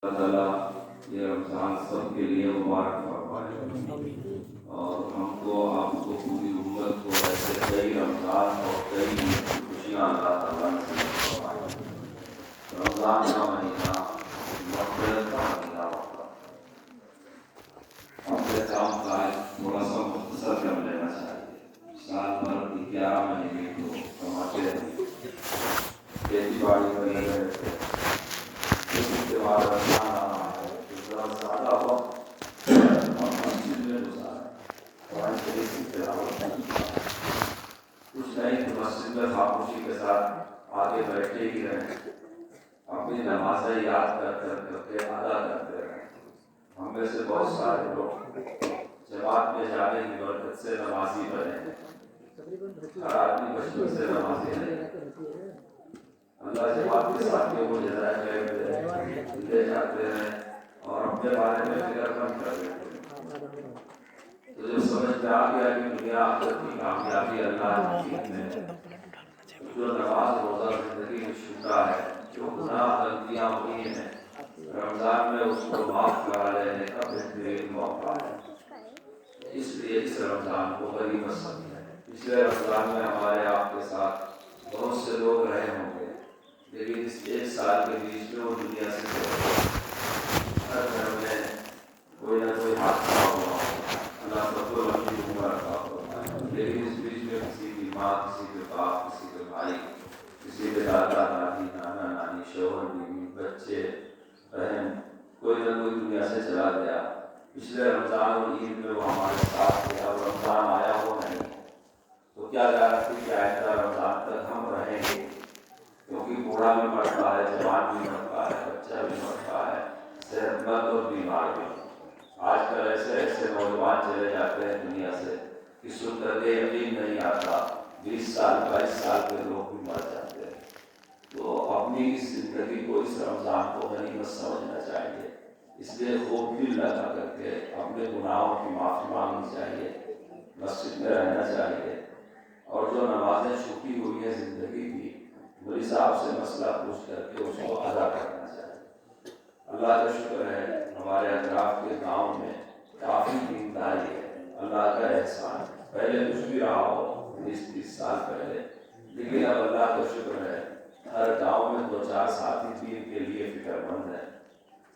اللہ تعالیٰ یہ رمضان سب کے لیے مبارک فرمائے اور ہم کو آپ کو پوری امت کو ایسے کئی رمضان اور کئی خوشیاں اللہ تعالیٰ نصیب فرمائے۔ رمضان کا مہینہ مغفرت کا مہینہ ہوتا ہے۔ اپنے کام کا تھوڑا سا مختصر کر لینا چاہیے۔ سال بھر 11 مہینے کو کماتے ہیں، کھیتی باڑی کرے رہے تھے، اس کے بعد رمضان آنا ہے، زیادہ وقت اور مسجد میں گزارا، قرآن شریف کی تلاوت میں گزارا، کچھ نہیں تو مسجد میں خاموشی کے ساتھ آگے بیٹھے ہی رہیں، اپنی نمازیں یاد کر کے ادا کرتے رہیں۔ ہم میں سے بہت سارے لوگ جماعت میں جانے کی برکت سے نمازی بنے، ہر آدمی بچپن سے نمازی نہیں۔ اللہ جماعت کے ساتھیوں کو جزائے خیر دے جاتے ہیں اور اپنے بارے میں فکر مند کر دیتے ہیں۔ تو جب سمجھ میں آ گیا کہ دنیا آخرت کی کامیابی اللہ کی چیز میں ہے، جو نماز روزہ زندگی میں چھوٹا ہے، جو گناہ غلطیاں ہوئی ہیں، رمضان میں اس کو معاف کرا لینے کا بہترین موقع ہے۔ اس لیے اس رمضان کو غنیمت سمجھیں۔ پچھلے رمضان میں ہمارے آپ کے ساتھ بہت سے لوگ رہے ہوں گے، لیکن اس ایک سال کے بیچ میں وہ دنیا سے چلے گئے۔ ہر گھر میں کوئی نہ کوئی حادثہ ہوا، اللہ سب کو لمبی عمر عطا فرمائے، لیکن اس بیچ میں کسی کی ماں، کسی کے باپ، کسی کے بھائی، کسی کے دادا دادی، نانا نانی، شوہر بیوی، بچے، بہن، کوئی نہ کوئی دنیا سے چلا گیا۔ پچھلے رمضان اور عید میں وہ ہمارے ساتھ تھے، اب رمضان آیا وہ نہیں، تو کیا گارنٹی کہ آئندہ رمضان تک ہم رہیں گے؟ کیونکہ بوڑھا بھی مرتا ہے، جوان بھی مرتا ہے، بچہ بھی مرتا ہے، صحت مند اور بیمار بھی۔ آج کل ایسے ایسے نوجوان چلے جاتے ہیں دنیا سے کہ سن کر کے یقین نہیں آتا، 20 سال 22 سال کے لوگ بھی مر جاتے ہیں۔ تو اپنی اس زندگی کو، اس رمضان کو غنیمت سمجھنا چاہیے، اس لیے خوب دل لگا کر کے اپنے گناہوں کی معافی مانگنی چاہیے، مسجد میں رہنا چاہیے، اور جو نمازیں چھوٹی ہوئی ہیں زندگی کی، مولوی صاحب سے مسئلہ پوچھ کر کے اس کو ادا کرنا چاہیے۔ اللہ کا شکر ہے ہمارے اطراف کے گاؤں میں کافی دینداری ہے، اللہ کا احسان۔ پہلے کچھ بھی رہا ہو 20-30 سال پہلے، لیکن اب اللہ کا شکر ہے ہر گاؤں میں 2-4 ساتھی دین کے لیے فکر مند ہیں،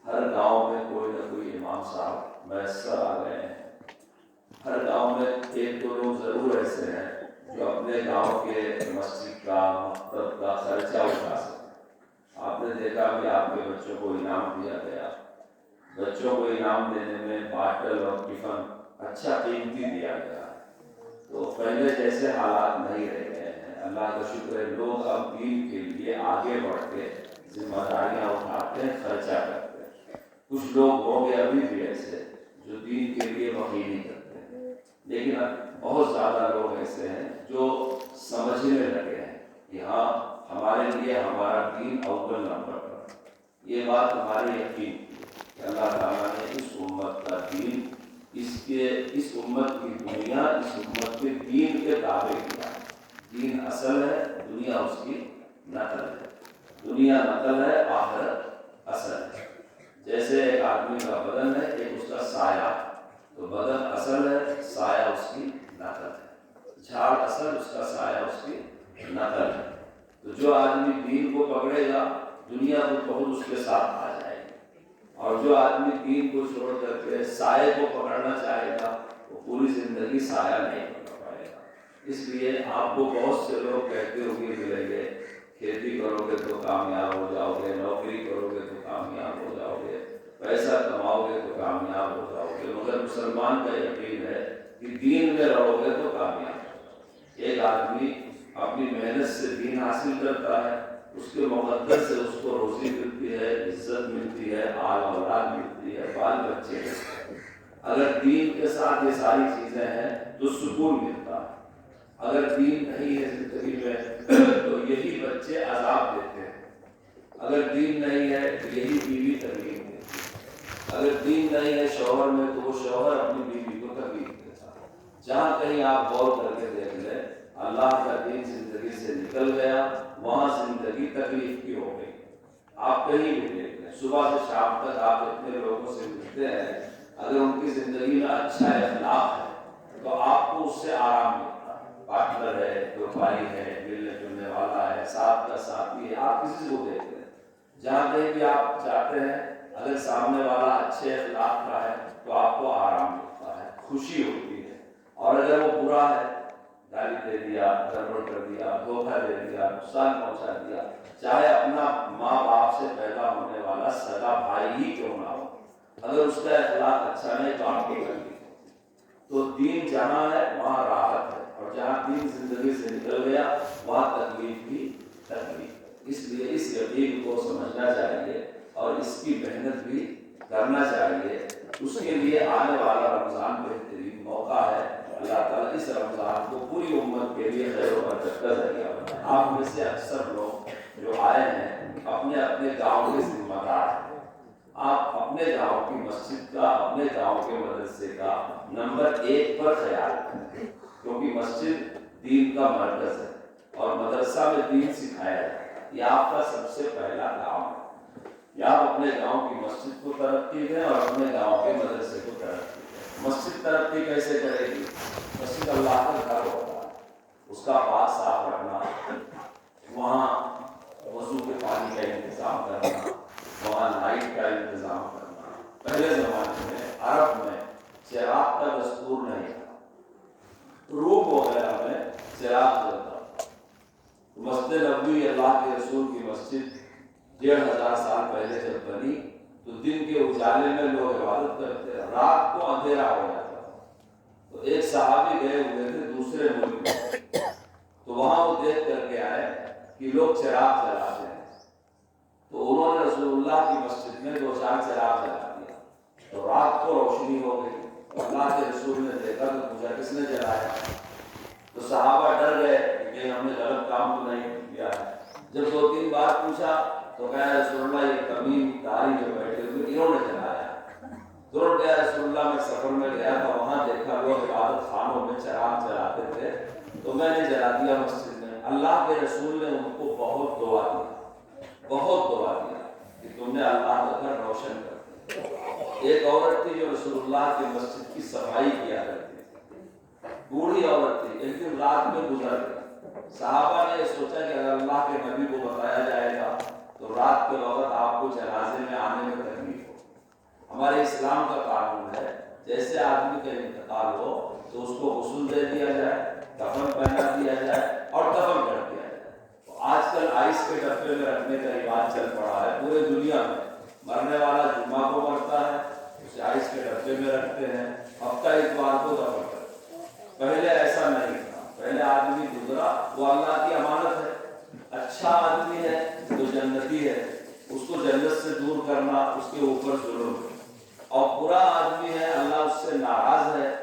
ہر گاؤں میں کوئی نہ کوئی امام صاحب میسر آ گئے ہیں، ہر گاؤں میں 1-2 لوگ ضرور ایسے ہیں جو اپنے گاؤں کے مسجد کا، مکتب کا خرچہ اٹھا سکتے۔ آپ نے دیکھا کہ آپ کے بچوں کو انعام دیا گیا، بچوں کو انعام دینے میں باٹل اور ٹفن اچھا قیمتی دیا گیا، تو پہلے جیسے حالات نہیں رہ گئے ہیں۔ اللہ کا شکر ہے لوگ اب دین کے لیے آگے بڑھ کے ذمہ داریاں اٹھاتے ہیں، خرچہ کرتے ہیں۔ کچھ لوگ ہوں گے ابھی بھی ایسے جو دین کے لیے بخیلی کرتے ہیں، لیکن اب بہت زیادہ لوگ ایسے ہیں جو سمجھنے لگے ہیں کہ ہاں ہمارے لیے ہمارا دین اول نمبر پر۔ یہ بات ہماری یقین تھی کہ اللہ تعالیٰ نے اس امت کا دین، اس امت کی دنیا، اس امت کے دین کے تابع کیا ہے۔ دین اصل ہے، دنیا اس کی نقل ہے، دنیا نقل ہے، آخرت اصل ہے۔ جیسے ایک آدمی کا بدن ہے، ایک اس کا سایہ، تو بدن اصل ہے، سایہ اس کی نقل ہے۔ جھاڑ اصل، اس کا سایہ اس کی نقل ہے۔ تو جو آدمی دین کو پکڑے گا، دنیا کو بہت اس کے ساتھ آ جائے گی، اور جو آدمی دین کو چھوڑ کر کے سائے کو پکڑنا چاہے گا، وہ پوری زندگی سایہ نہیں پکڑ پائے گا۔ اس لیے آپ کو بہت سے لوگ کہتے ہوئے ملیں گے، کھیتی کرو گے تو کامیاب ہو جاؤ گے، نوکری کرو گے تو کامیاب ہو جاؤ گے، پیسہ کماؤ گے تو کامیاب ہو جاؤ گے، مگر مسلمان کا یقین ہے کہ دین میں رہو گے تو کامیاب ہو جاؤ گے۔ ایک آدمی اپنی محنت سے دین حاصل کرتا ہے، اس کے مقدر سے اس کو روزی ملتی ہے، عزت ملتی ہے، آل اولاد ملتی ہے، بال بچے ملتے ہیں۔ اگر دین کے ساتھ یہ ساری چیزیں ہیں تو سکون ملتا ہے۔ اگر دین نہیں ہے زندگی میں تو یہی بچے عذاب دیتے ہیں، اگر دین نہیں ہے تو یہی بیوی تکلیف دیتی ہے، اگر دین نہیں ہے شوہر میں تو وہ شوہر اپنی بیوی کو تکلیف دیتا ہے۔ جہاں کہیں آپ غور کر کے دیکھ لیں اللہ کا دین زندگی سے نکل گیا، وہاں زندگی تکلیف کی ہو گئی۔ آپ کہیں بھی دیکھ لیں، صبح سے شام تک آپ اتنے لوگوں سے ملتے ہیں، اگر ان کی زندگی میں اچھا اخلاق ہے تو آپ کو اس سے آرام ملتا ہے۔ پارٹنر ہے، دوپاری ہے، ملنے جلنے والا ہے، ساتھ کا ساتھی ہے، آپ کسی کو دیکھ لیں، جہاں کہیں بھی آپ جاتے ہیں، اگر سامنے والا اچھے اخلاق کا ہے تو آپ کو آرام ملتا ہے، خوشی ہوتی ہے۔ اور اگر وہ برا ہے، گالی دے دیا، گڑبڑ کر دیا، دھوکہ دے دیا، نقصان پہنچا دیا، چاہے اپنا ماں باپ سے پیدا ہونے والا سگا بھائی ہی کیوں نہ ہو، اگر اس کا اخلاق اچھا نہیں تو آپ کو تکلیف ہوتی۔ تو دین جہاں ہے وہاں راحت ہے، اور جہاں دین زندگی سے نکل گیا وہاں تکلیف بھی تکلیف ہے۔ اس لیے اس یقین کو سمجھنا چاہیے اور اس کی محنت بھی کرنا چاہیے۔ اس کے لیے آنے والا رمضان بہترین موقع ہے۔ اللہ تعالیٰ اس رمضان کو پوری امت کے لیے خیر و برکت کا ذریعہ بنائے۔ آپ میں سے اکثر لوگ جو آئے ہیں اپنے اپنے گاؤں کے ذمہ دار ہیں۔ آپ اپنے گاؤں کی مسجد کا، اپنے گاؤں کے مدرسے کا نمبر 1 پر خیال کریں، کیونکہ مسجد دین کا مرکز ہے اور مدرسہ میں دین سکھایا جاتا ہے۔ یہ آپ کا سب سے پہلا کام ہے، یا آپ اپنے گاؤں کی مسجد کو ترقی دیں اور اپنے گاؤں کے مدرسے کو ترقی دیں۔ مسجد ترقی کیسے کرے گی؟ مسجد اللہ کا گھر ہوتا ہے، اس کا پاک صاف رکھنا، وہاں وضو کے پانی کا انتظام کرنا، وہاں لائٹ کا انتظام کرنا۔ پہلے زمانے میں عرب میں چراغ کا دستور نہیں تھا، روم وغیرہ میں چراغ جلتا تھا۔ مسجد نبوی اللہ کے رسول کی مسجد 1500 سال پہلے جب بنی تو دن کے اجالے میں لوگ عبادت کرتے، رات کو اندھیرا ہو جاتا تھا۔ تو ایک صحابی گئے ہوئے تھے دوسرے ملک میں، تو وہاں وہ دیکھ کر کے آئے کہ لوگ چراغ جلاتے ہیں، تو انہوں نے رسول اللہ کی مسجد میں 2-4 چراغ جلا دیا، تو رات کو روشنی ہو گئی۔ اللہ کے رسول نے دیکھا تو پوچھا کس نے جلایا؟ تو صحابہ ڈر گئے کہ ہم نے غلط کام تو نہیں کیا ہے۔ جب 2-3 بار پوچھا تو کہا رسول اللہ یہ کمین داری جو بیٹھے ہوئے انہوں نے جلایا۔ ترنت کہا رسول اللہ میں سفر میں گیا تھا، وہاں دیکھا لوگ عبادت خانوں میں چراغ جلاتے تھے تو میں نے جلا دیا مسجد میں۔ اللہ کے رسول نے ان کو بہت دعا دی، بہت دعا دیا کہ تم نے اللہ کا گھر روشن کر دیا۔ ایک عورت تھی جو رسول اللہ کی مسجد کی صفائی کیا کرتی تھی، بوڑھی عورت تھی، ایک دن رات میں گزر گئی۔ صحابہ نے سوچا کہ اگر اللہ کے نبی کو بتایا جائے گا تو رات کے وقت آپ کو جنازے میں آنے میں تکلیف ہو۔ ہمارے اسلام کا قانون ہے جیسے آدمی کا انتقال ہو تو اس کو غسل دے دیا جائے، کفن پہنا دیا جائے اور دفن کر دیا جائے۔ تو آج کل آئس کے ڈبے میں رکھنے کا رواج چل پڑا ہے پورے دنیا میں۔ مرنے والا جمعہ کو مرتا ہے، اسے آئس کے ڈبے میں رکھتے ہیں، ہفتہ اتوار کو دفن کرتے ہیں۔ پہلے ایسا نہیں تھا، پہلے آدمی گزرا وہ اللہ کی امانت ہے، اچھا آدمی ہے تو جنتی ہے، اس کو جنت سے دور کرنا اس کے اوپر ظلم ہے، اور برا آدمی ہے اللہ اس سے ناراض ہے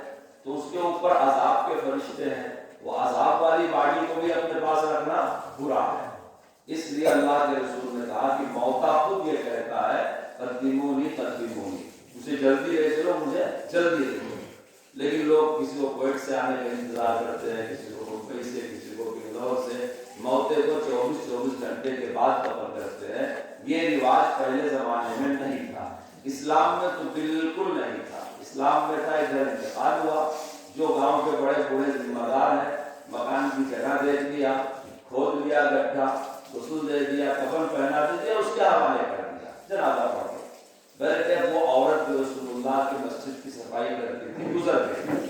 تو اس کے اوپر عذاب کے فرشتے ہیں، وہ عذاب والی باڈی کو بھی اپنے پاس رکھنا برا ہے۔ اس لیے اللہ کے رسول نے کہا کہ موتا خود یہ کہتا ہے قدمونی قدمونی، اسے جلدی لے چلو، مجھے جلدی لے چلو۔ لیکن لوگ کسی کو کویت سے آنے کا انتظار کرتے ہیں، کسی کو ممبئی سے، کسی کو بنگلور سے، موتے کو 24 گھنٹے کے بعد دفن کرتے ہیں۔ یہ رواج پہلے زمانے میں نہیں تھا، اسلام میں تو بالکل نہیں تھا۔ اسلام میں تھا ادھر انتقال ہوا، جو گاؤں کے بڑے بوڑھے ذمہ دار ہیں مکان کی جگہ دے دیا، کھود لیا گڈھا، غسل دے دیا، کفن پہنا دے دیا، اس کے حوالے کر دیا، جنازہ پڑھ گیا۔ بلکہ وہ عورت جو رسول اللہ کی مسجد کی صفائی کرتی تھی گزر گئی،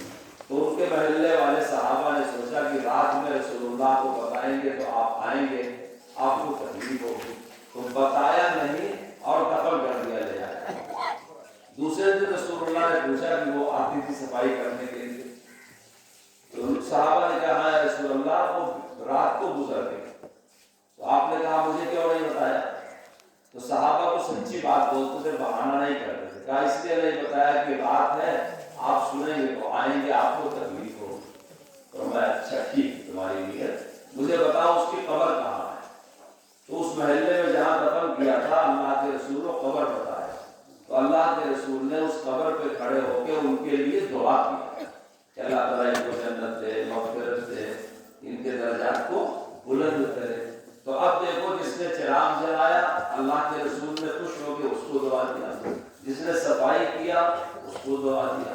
تو ان کے محلے والے صحابہ نے سوچا کہ رات میں رسول اللہ کو بتائیں گے تو آپ آئیں گے، آپ کو تکلیف ہوگی، تو بتایا نہیں اور دفن کر دیا لے جائے۔ دوسرے دن رسول اللہ نے پوچھا کہ وہ آتی تھی صفائی کرنے کے لیے، تو صحابہ نے کہا ہے رسول اللہ وہ رات کو گزر گئی، تو آپ نے کہا مجھے کیوں نہیں بتایا؟ تو صحابہ کو سچی بات بولتے تھے، بہانہ نہیں کرتے تھے۔ کہا اس لیے نہیں بتایا کہ رات ہے، آپ سنیں گے تو آئیں گے، آپ کو تکلیف ہوگی۔ تو میں اچھا ٹھیک تمہاری نیت، مجھے بتاؤ اس کی قبر کہاں ہے؟ تو اس محلے میں جہاں دفن کیا تھا اللہ کے رسول کو قبر بتایا، تو اللہ کے رسول نے اس قبر پہ کھڑے ہو کے ان کے لیے دعا کی کہ اللہ تعالیٰ ان کو جنت دے، مغفرت دے، ان کے درجات کو بلند کرے۔ تو اب دیکھو جس نے چراغ جلایا اللہ کے جاتا ہے۔ جس نے صفائی کیا اس کو دعا دیا۔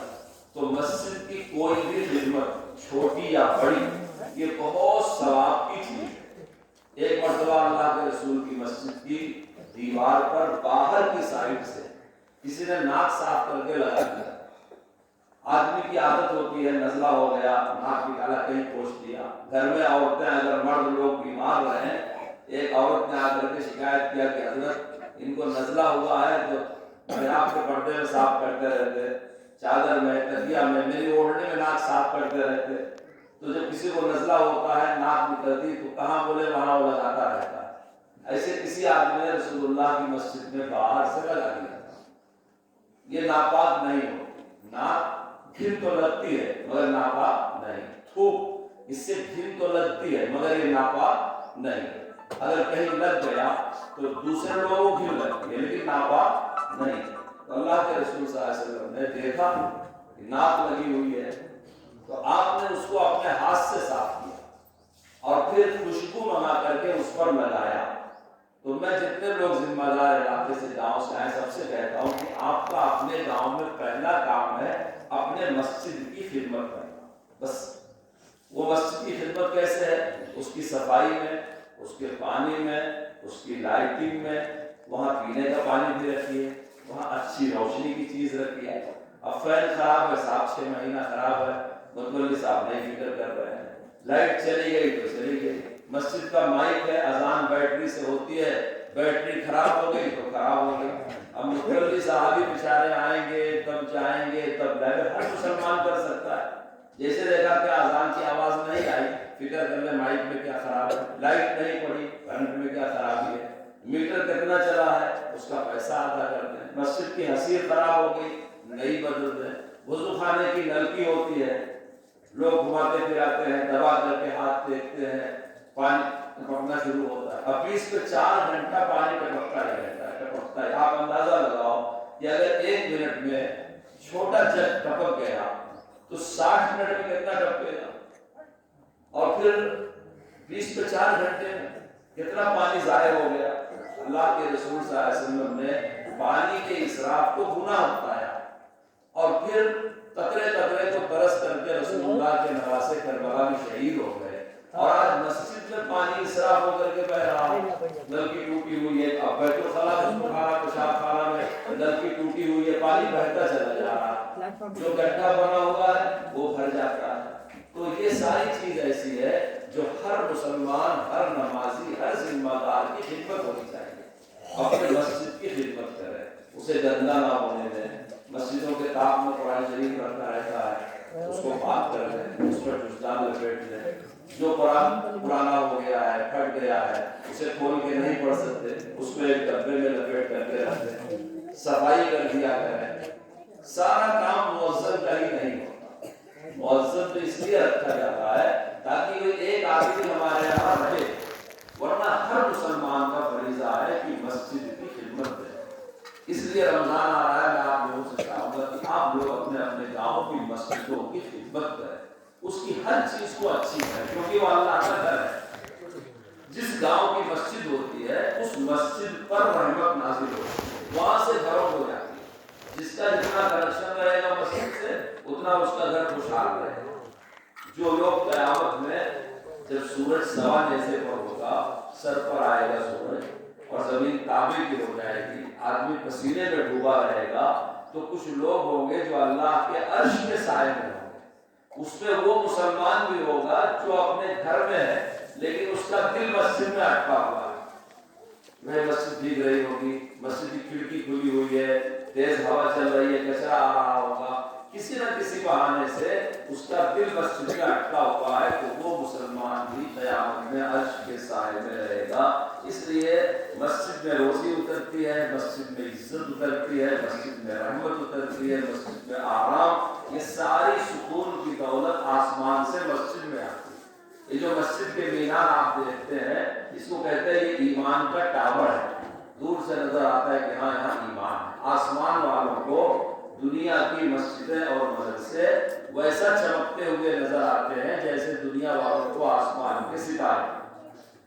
تو مسجد کی کوئی بھی خدمت چھوٹی یا بڑی یہ بہت ثواب کی چیز ہے۔ ایک مرتبہ اللہ کے رسول کی مسجد کی دیوار پر باہر کی سائڈ سے کسی نے ناک صاف کر کے لگا دیا۔ آدمی کی عادت ہوتی ہے نزلہ ہو گیا ناک نکالا کہیں پوچھ دیا۔ گھر میں عورتیں اگر مرد لوگ بیمار رہیں، ایک عورت نے آ کر کے شکایت کیا کہ حضرت ان کو نزلہ ہوا ہے تو آپ کے پردے میں صاف کرتے رہتے، چادر میں تکیہ میں میری اوڑھنے میں ناک صاف کرتے رہتے، تو جب کسی کو نزلہ ہوتا ہے ناک نکلتی تو کہاں بولے وہاں وہ لگاتا رہتا ہے۔ ایسے کسی آدمی نے رسول اللہ کی مسجد میں باہر سے لگا دیا۔ یہ ناپاک نہیں ہوتی، ناک گھن تو لگتی ہے مگر ناپاک نہیں، تھوک اس سے گھن تو لگتی ہے مگر یہ ناپاک نہیں۔ اگر کہیں لگ گیا تو دوسرے لوگوں کو گھن لگتی ہے لیکن ناپاک نہیں۔ تو اللہ کے رسول صلی اللہ علیہ وسلم نے دیکھا کہ ناک لگی ہوئی ہے تو آپ نے اس کو اپنے ہاتھ سے صاف کیا اور پھر خوشبو منگا کر کے اس پر لگایا۔ تو میں جتنے لوگ ذمہ دار علاقے سے گاؤں سے آئے سب سے کہتا ہوں کہ آپ کا اپنے گاؤں میں پہلا کام ہے اپنے مسجد کی خدمت کرنا۔ بس وہ مسجد کی خدمت کیسے ہے؟ اس کی صفائی میں، اس کے پانی میں، اس کی لائٹنگ میں، وہاں پینے کا پانی بھی رکھیے، وہاں اچھی روشنی کی چیز رکھیے۔ اب فین خراب ہے، 7-6 مہینہ خراب ہے، متولی صاحب نہیں فکر کر رہے ہیں، لائٹ چلی گئی تو چلی گئی۔ مسجد کا مائک ہے، اذان بیٹری سے ہوتی ہے، بیٹری خراب ہو گئی تو خراب ہو گئی۔ اب متولی صاحب ہی بیچارے آئیں گے تب جائیں گے تب لائٹ، ہر مسلمان کر سکتا ہے۔ جیسے دیکھا کہ اذان کی آواز نہیں آئی، فکر کر لیں مائک میں کیا خراب ہے، لائٹ نہیں پڑی کرنٹ میں کیا خرابی ہے، میٹر کتنا چلا ہے اس کا پیسہ ادا کر دیں۔ مسجد کی حسیر خراب ہو گئی نئی بدل دیں۔ وضو خانے کی نلکی ہوتی ہے، لوگ گھماتے پھراتے ہیں، دبا کر کے ہاتھ دیکھتے ہیں، پانی ٹپکنا شروع ہوتا ہے۔ اب 20 سے 4 گھنٹہ پانی ٹپکتا ہی رہتا ہے، ٹپکتا ہے۔ آپ اندازہ لگاؤ کہ اگر 1 منٹ میں چھوٹا جگ ٹپک گیا تو 60 منٹ میں کتنا ٹپکے گا، اور پھر 20 سے 4 گھنٹے میں کتنا پانی ضائع ہو گیا۔ اللہ کے رسول صلی اللہ علیہ وسلم نے پانی کے اسراف کو گناہ بتایا اور پھر قطرے قطرے کو برس کر کے رسول اللہ کے نواسے کربلا میں شہید ہو گئے۔ اور آج مسجد میں پانی اسراف ہو کر کے بہ رہا ہے، نلکی ٹوٹی ہوئی ہے، اب بیت الخلا پیشاب خانہ میں نلکی ٹوٹی ہوئی ہے، پانی بہتا چلا جا رہا ہے، جو گڈھا بنا ہوا ہے وہ بھر جاتا ہے۔ تو یہ ساری چیز ایسی ہے جو ہر مسلمان، ہر نمازی، ہر ذمہ دار کی خدمت ہونی چاہیے۔ اپنے مسجد کی خدمت کرے، اسے گندا نہ ہونے دیں۔ مسجدوں کے طاق میں قرآن شریف رکھا رہتا ہے، اس کو پاک کر دیں، اس پر جزدان لپیٹ دیں۔ جو قرآن پرانا ہو گیا ہے، پھٹ گیا ہے، اسے کھول کے نہیں پڑھ سکتے، اس کو ایک ڈبے میں لپیٹ کر کے رکھ دیں، صفائی کر دیا کریں۔ سارا کام مؤذن کا ہی نہیں ہوتا، مؤذن تو اس لیے رکھا جاتا ہے تاکہ وہ ایک آدمی ہمارے یہاں رہے، ورنہ ہر مسلمان کا فریضہ ہے کہ مسجد کی خدمت کرے۔ اس لیے رمضان آ رہا ہے، میں آپ لوگوں سے چاہوں گا کہ آپ لوگ اپنے اپنے گاؤں کی مسجدوں کی خدمت کریں، اس کی ہر چیز کو اچھی کریں، کیونکہ وہ اللہ کا گھر ہے۔ جس گاؤں کی مسجد ہوتی ہے اس مسجد پر رحمت نازل ہوتی ہے، وہاں سے گھروں ہو جاتی ہے۔ جس کا جتنا کنیکشن رہے گا مسجد سے اتنا اس کا گھر خوشحال رہے گا۔ جو لوگ قیامت میں جب سورج سوا نیزے پر ہوگا، سر پر آئے گا سورج اور زمین تابع کی ہو جائے گی، آدمی پسینے میں ڈوبا رہے گا، تو کچھ لوگ ہوں گے جو اللہ کے عرش کے سائے میں ہوں گے۔ اس میں وہ مسلمان بھی ہوگا جو اپنے گھر میں ہے لیکن اس کا دل مسجد میں اٹکا ہوا ہے۔ وہ مسجد بھیگ رہی ہوگی، مسجد کی کھڑکی کھلی ہوئی ہے، تیز ہوا چل رہی ہے، کچرا آ رہا ہوگا، کسی نہ کسی بہانے سے اس کا دل مسجد میں اٹکا ہوا ہے، تو وہ مسلمان بھی قیامت میں عرش کے سائے میں رہے گا۔ اس لیے مسجد میں روزی اترتی ہے، مسجد میں عزت اترتی ہے، مسجد میں رحمت اترتی ہے، مسجد میں آرام، یہ ساری سکون کی دولت آسمان سے مسجد میں آتی ہے۔ یہ جو مسجد کے مینار آپ دیکھتے ہیں اس کو کہتے ہیں یہ ایمان کا ٹاور ہے، دور سے نظر آتا ہے کہ ہاں یہاں ایمان ہے۔ آسمان والوں کو دنیا کی مسجدیں اور مدرسے ویسا چمکتے ہوئے نظر آتے ہیں جیسے دنیا والوں کو آسمان کے ستارے۔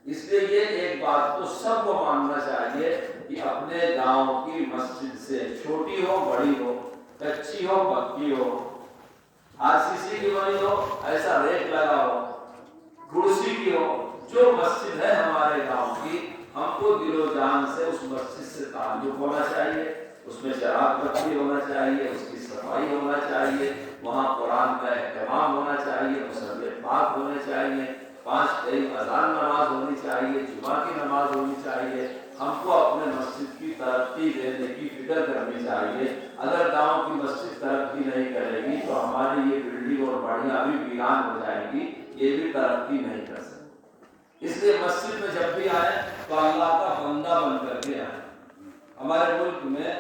اس لیے یہ ایک بات تو سب کو ماننا چاہیے کہ اپنے گاؤں کی مسجد سے چھوٹی ہو بڑی ہو، کچی ہو پکی ہو، RCC کی بنی ہو، ایسا ریک لگا ہو، کرسی کی ہو، جو مسجد ہے ہمارے گاؤں کی، ہم کو دل و جان سے اس مسجد سے تعلق ہونا چاہیے، اس میں شراب پتی ہونا چاہیے، اس کی صفائی ہونا چاہیے، وہاں قرآن کا اہتمام ہونا چاہیے، مصلی پاک ہونے چاہیے، 5 ٹائم اذان نماز ہونی چاہیے، جمعہ کی نماز ہونی چاہیے۔ ہم کو اپنے مسجد کی ترقی دینے کی فکر کرنی چاہیے۔ اگر گاؤں کی مسجد ترقی نہیں کرے گی تو ہماری یہ بلڈنگ اور بڑھیاں بھی ویران ہو جائے گی، یہ بھی ترقی نہیں کر سکتی۔ اس لیے مسجد میں جب بھی آئے تو اللہ کا بندہ بن کر کے آئے۔ ہمارے ملک میں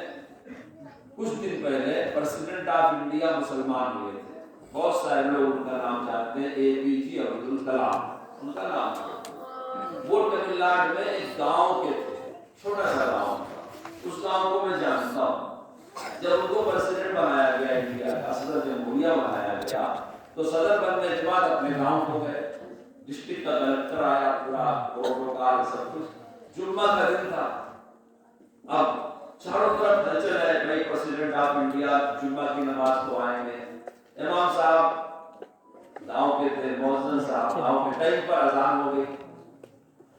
کچھ دن پہلے پریزیڈنٹ آف انڈیا مسلمان ہوئے تھے، بہت سارے لوگ ان کا نام جانتے ہیں، APJ عبدالکلام ان کا نام تھا۔ وہ تمل ناڈو میں ایک گاؤں کے تھے، چھوٹا سا گاؤں تھا، اس گاؤں کو میں جانتا ہوں۔ جب ان کو پریزیڈنٹ بنایا گیا انڈیا کا، صدر جمہوریہ بنایا گیا، تو صدر بننے کے بعد اپنے گاؤں کو گئے، ڈسٹرکٹ کا کلکٹر آیا، پورا پروٹوکول سب کچھ، جمعہ کا دن تھا۔ اب چاروں طرف ہلچل ہے، بھائی پریزیڈنٹ آف انڈیا جمعہ کی نماز کو آئیں گے۔ امام صاحب گاؤں کے تھے، مؤذن صاحب گاؤں کے ٹائم پر اذان ہو گئی،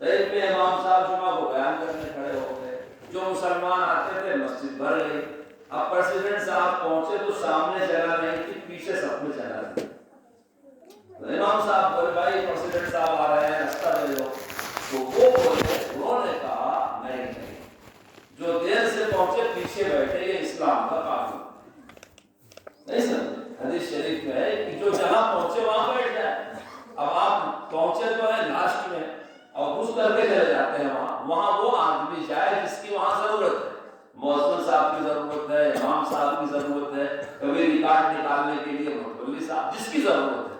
ٹائم پہ امام صاحب جمعہ کو بیان کرنے کھڑے ہو گئے، جو مسلمان آتے تھے مسجد بھر گئی۔ اب پریزیڈنٹ صاحب پہنچے تو سامنے جگہ نہیں تھی، پیچھے سب میں جگہ تھی۔ امام صاحب بولے بھائی پریزیڈنٹ صاحب آ رہے ہیں، راستہ دے دو۔ تو وہ بولے، انہوں نے کہا نہیں نہیں، جو دیر سے پہنچے پیچھے بیٹھے، یہ اسلام کا قانون نہیں سمجھے۔ حدیث شریف میں ہے کہ جو جہاں پہنچے وہاں بیٹھ جائے۔ اب آپ پہنچے تو ہے لاسٹ میں اور گھس کر کے چلے جاتے ہیں وہاں وہ آدمی جائے جس کی وہاں ضرورت ہے، مؤذن صاحب کی ضرورت ہے، امام صاحب کی ضرورت ہے، کبھی ریکارڈ نکالنے کے لیے متولی صاحب، جس کی ضرورت ہے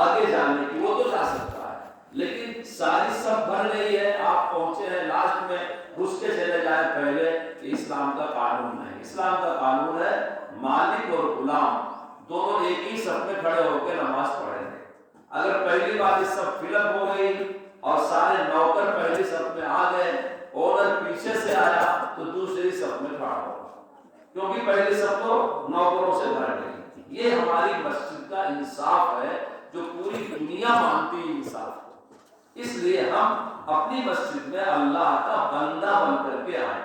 آگے جانے کی وہ تو جا سکتا ہے۔ لیکن ساری سب بھر گئی ہے، آپ پہنچے ہیں لاسٹ میں، گھس کے چلے جائے پہلے، اسلام کا قانون نہیں۔ اسلام کا قانون ہے مالک اور غلام دونوں ایک ہی صف میں کھڑے ہو کے نماز پڑھیں گے۔ اگر پہلی بار اس صف فل اپ ہو گئی اور سارے نوکر پہلی صف میں آ گئے، اونر پیچھے سے آیا تو دوسری صف میں کھڑا ہوگا، کیونکہ پہلی صف تو نوکروں سے بھر گئی۔ یہ ہماری مسجد کا انصاف ہے جو پوری دنیا مانتی ہے انصاف۔ اس لیے ہم اپنی مسجد میں اللہ کا بندہ بن کر کے آئے۔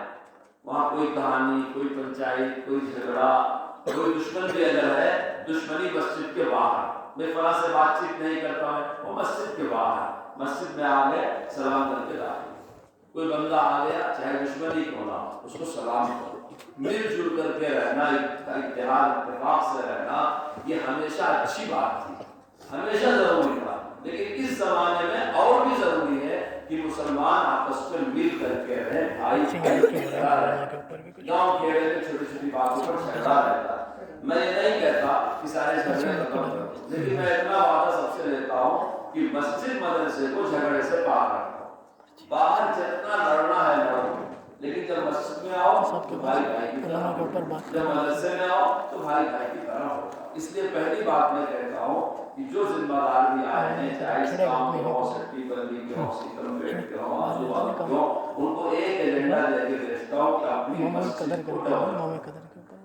وہاں کوئی کہانی، کوئی پنچایت، کوئی جھگڑا، کوئی دشمن بھی اگر ہے، دشمنی مسجد کے باہر، میں فلاں سے بات چیت نہیں کرتا ہوں، وہ مسجد کے باہر، مسجد میں آ گئے سلام کر کے داخل۔ کوئی بندہ آ گیا چاہے دشمنی کیوں نہ ہو، اس کو سلام کرو۔ مل جل کر کے رہنا، اتحاد اتفاق سے رہنا، یہ ہمیشہ اچھی بات تھی، ہمیشہ ضروری تھا۔ لیکن اس زمانے میں اور بھی ضروری ہے کہ مسلمان آپس میں مل کر کے رہے، بھائی جھگڑا رہے۔ گاؤں کھیڑے میں چھوٹی چھوٹی باتوں پر جھگڑا رہتا ہے۔ میں یہ نہیں کہتا کہ سارے جھگڑے ختم کرو، لیکن میں اتنا وعدہ سب سے لیتا ہوں کہ مسجد مدرسے کو جھگڑے سے پاک رکھو۔ باہر جتنا لڑنا ہے لڑو، لیکن جب مسجد میں آؤ تو بھائی بھائی کی طرح ہو، جب مدرسے میں آؤ تو بھائی بھائی کی طرح ہو۔ اس لیے پہلی بات میں کہتا ہوں کہ جو ذمہ دار بھی آئے ہیں، چاہے اس کام کے ہو، سٹی بندی کے ہو، سیکم پیٹ کے ہو، آزو بازو کے ہو، ان کو ایک ایجنڈا دے کے بھیجتا ہوں کہ اپنی مسجد کو ڈیولپ،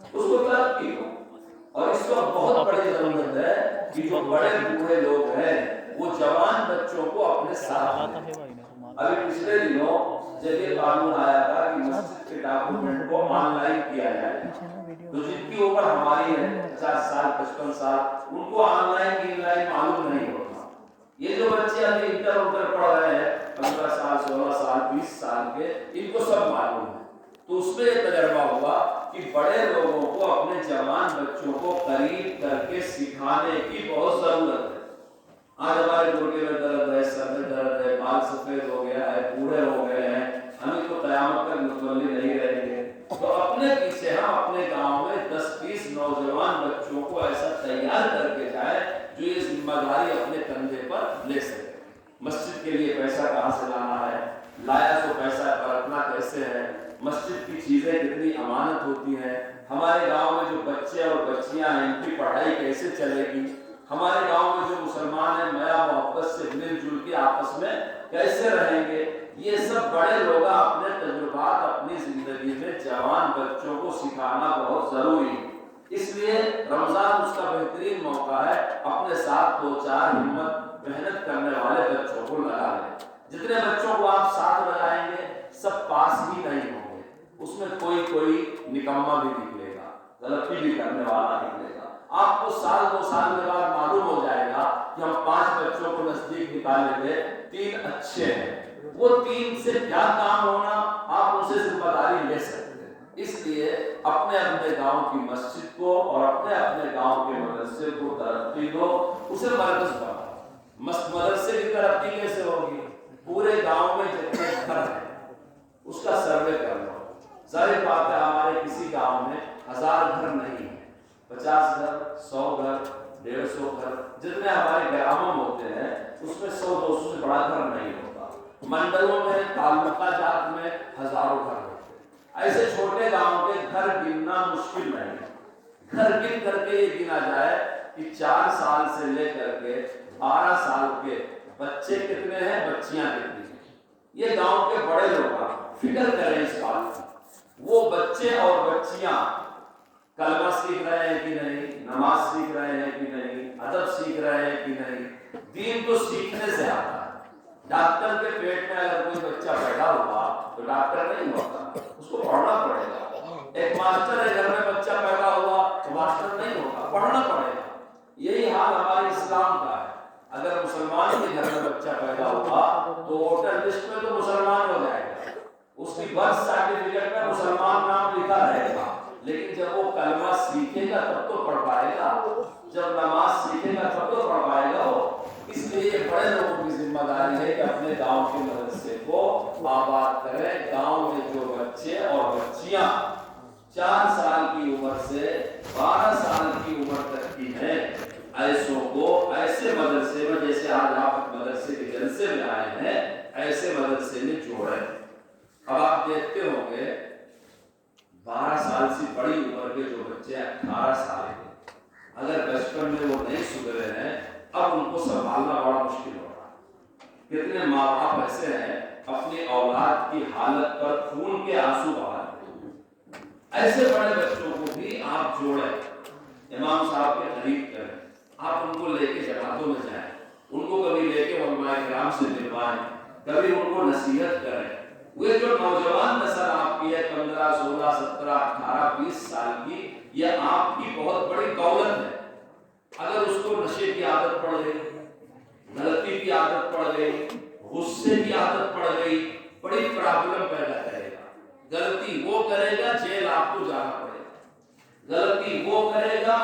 اس کو ترقی ہو۔ اور اس وقت بہت بڑی ضرورت ہے کہ جو بڑے بوڑھے لوگ ہیں وہ جوان بچوں کو اپنے ساتھ لیں۔ ابھی پچھلے دنوں جب یہ قانون آیا تھا کہ مسجد کے ڈاکومنٹ کو آن لائن کیا جائے، تو جن کی عمر ہماری ہے 50 سال 55 سال، ان کو آن لائن کی لائن معلوم نہیں ہوتا۔ یہ جو بچے ابھی انٹر پڑھ رہے ہیں 15 سال 16 سال 20 سال کے، ان کو سب معلوم ہے۔ تو اس میں یہ تجربہ ہوا کہ بڑے لوگوں کو اپنے جوان بچوں کو قریب کر کے سکھانے کی بہت ضرورت ہے۔ آج ہمارے گھٹنے میں درد ہے، سر میں درد ہے، بال سفید ہو گیا ہے، بوڑھے ہو گئے ہیں، ہمیں تو قیامت تک متولی نہیں رہیں گے، تو اپنے پیچھے ہم اپنے گاؤں میں 10-20 نوجوان بچوں کو ایسا تیار کر کے جائیں جو یہ ذمہ داری اپنے کندھے پر لے سکے۔ مسجد کے لیے پیسہ کہاں سے لانا ہے، لایا تو پیسہ پرکھنا کیسے ہے، مسجد کی چیزیں کتنی امانت ہوتی ہیں، ہمارے گاؤں میں جو بچے اور بچیاں ہیں ان کی پڑھائی کیسے چلے گی، ہمارے گاؤں میں جو مسلمان ہیں میاں محبت سے مل جل کے آپس میں کیسے رہیں گے، یہ سب بڑے لوگ اپنے تجربات اپنی زندگی میں جوان بچوں کو سکھانا بہت ضروری ہے۔ اس لیے رمضان اس کا بہترین موقع ہے، اپنے ساتھ 2-4 ہمت محنت کرنے والے بچوں کو لگا لیں۔ جتنے بچوں کو آپ ساتھ لگائیں گے سب پاس ہی نہیں ہوں گے، اس میں کوئی نکما بھی نکلے گا، غلطی بھی کرنے والا نکلے گا۔ آپ کو 1-2 سال کے بعد معلوم ہو جائے گا کہ ہم 5 بچوں کو نزدیک نکالیں گے، 3 اچھے ہیں، وہ 3 سے کیا کام ہونا آپ ان سے ذمہ داری لے سکتے ہیں۔ اس لیے اپنے گاؤں کی مسجد کو اور اپنے گاؤں کے مدرسے کو ترقی دو، اسے مرکز بناؤ۔ مدرسے کی ترقی کیسے ہوگی؟ پورے گاؤں میں جتنے گھر ہیں اس کا سروے کر لو۔ ظاہر بات ہے ہمارے کسی گاؤں میں 1000 گھر نہیں ہے، 50 گھر، 100 گھر، 150 گھر، جتنے ہمارے گراموں ہوتے ہیں اس میں 100-200 سے بڑا گھر نہیں ہوتا۔ منڈلوں میں، تعلقہ جات میں ہزاروں گھر ہوتے ہیں۔ ایسے چھوٹے گاؤں کے گھر گننا مشکل نہیں ہے۔ گھر گن کر کے یہ گنا جائے کہ 4 سال سے لے کر کے 12 سال کے بچے کتنے ہیں، بچیاں کتنی ہیں، یہ گاؤں کے بڑے لوگ فکر کریں اس بات کی۔ وہ بچے اور بچیاں کلمہ سیکھ رہے ہیں کہ نہیں، نماز سیکھ رہے ہیں کہ نہیں، ادب سیکھ رہے ہیں کہ نہیں۔ دین تو سیکھنے سے آتا ہے۔ ڈاکٹر کے پیٹ میں اگر کوئی بچہ پیدا ہوا تو ڈاکٹر نہیں ہوتا، اس کو پڑھنا پڑے گا۔ ایک ماسٹر ہے گھر میں بچہ پیدا ہوا تو ماسٹر نہیں ہوتا، پڑھنا پڑے گا۔ یہی حال ہمارے اسلام کا ہے۔ اگر مسلمان کے گھر میں بچہ پیدا ہوا تو ووٹر لسٹ میں تو مسلمان ہو جائے گا، اس کی برتھ سرٹیفکیٹ میں مسلمان نام لکھا رہے گا، لیکن جب وہ کلمہ سیکھے گا تب تو پڑھ پائے گا، جب نماز سیکھے گا تب تو پڑھ پائے گا وہ۔ اس لیے یہ بڑے لوگوں کی ذمہ داری ہے کہ اپنے گاؤں کے مدرسے کو آباد کریں۔ گاؤں میں جو بچے اور بچیاں 4 سال کی عمر سے 12 سال کی عمر تک کی ہیں، ایسوں کو ایسے مدرسے میں، جیسے آج آپ مدرسے کے جلسے میں آئے ہیں، ایسے مدرسے میں جوڑیں۔ اب آپ دیکھتے ہوں گے 12 سال سے بڑی عمر کے جو بچے 18 سال کے، اگر بچپن میں وہ نہیں سدھرے ہیں اب ان کو سنبھالنا بڑا مشکل ہو رہا ہے۔ کتنے ماں باپ ایسے ہیں اپنی اولاد کی حالت پر خون کے آنسو بہاتے ہیں۔ ایسے بڑے بچوں کو بھی آپ جوڑیں، امام صاحب کے قریب کریں، آپ ان کو لے کے جماعتوں میں جائیں، ان کو کبھی لے کے علماء کرام سے ملوائیں، کبھی ان کو نصیحت کریں۔ وہ جو نوجوان نسل آپ کی ہے 15، 16، 17، 18، 20 سال کی، یہ آپ کی بہت بڑی دولت ہے۔ اگر اس کو نشے کی عادت پڑ گئی، غلطی کی عادت پڑ گئی، غصے کی عادت پڑ گئی، بڑی پرابلم پیدا کرے گا۔ غلطی وہ کرے گا جیل آپ کو جانا پڑے گا، غلطی وہ کرے گا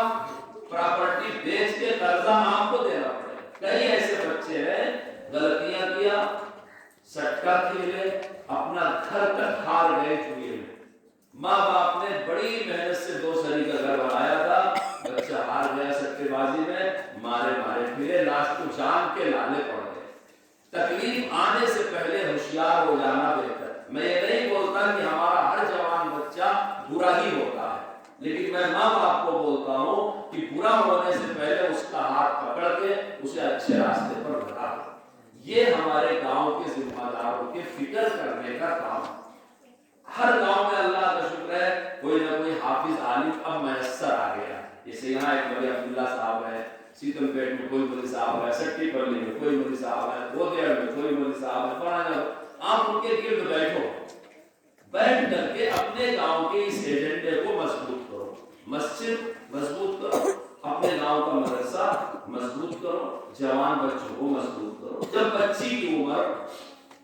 پراپرٹی بیچ کے قرضہ آپ کو دینا پڑے گا۔ کئی ایسے بچے ہیں غلطیاں کیا، سٹکا کھیلے، اپنا گھر تک ہار گئے چوہے میں۔ ماں باپ نے بڑی محنت سے 2 سری کا گھر بنایا تھا، بچہ ہار گیا سٹے بازی میں، مارے پھرے، لاسٹ کو جان کے لانے پڑ گئے۔ تکلیف آنے سے پہلے ہوشیار ہو جانا بہتر۔ میں یہ نہیں بولتا کہ ہمارا ہر جوان بچہ برا ہی ہوتا ہے، لیکن میں ماں باپ کو بولتا ہوں کہ برا ہونے سے پہلے اس کا ہاتھ پکڑ کے اسے اچھے راستے پر بڑھا۔ یہ ہمارے گاؤں کے ذمہ داروں کے فکر کرنے کا کام ہے۔ ہر گاؤں میں اللہ کا شکر ہے کوئی نہ کوئی حافظ عالم اب میسر آ گیا۔ جیسے یہاں ایک بڑے عبداللہ صاحب ہے، سیتل پیٹ میں کوئی مولوی صاحب ہے، سٹی پلی میں کوئی مولوی صاحب ہے، بودیڑ میں کوئی مولوی صاحب ہے، فلانا۔ آپ ان کے گرد بیٹھ کر کے اپنے گاؤں کے اس ایجنڈے کو مضبوط کرو، مسجد مضبوط کرو، اپنے گاؤں کا مدرسہ مضبوط کرو، جوان بچوں کو مضبوط کرو۔ جب بچی کی عمر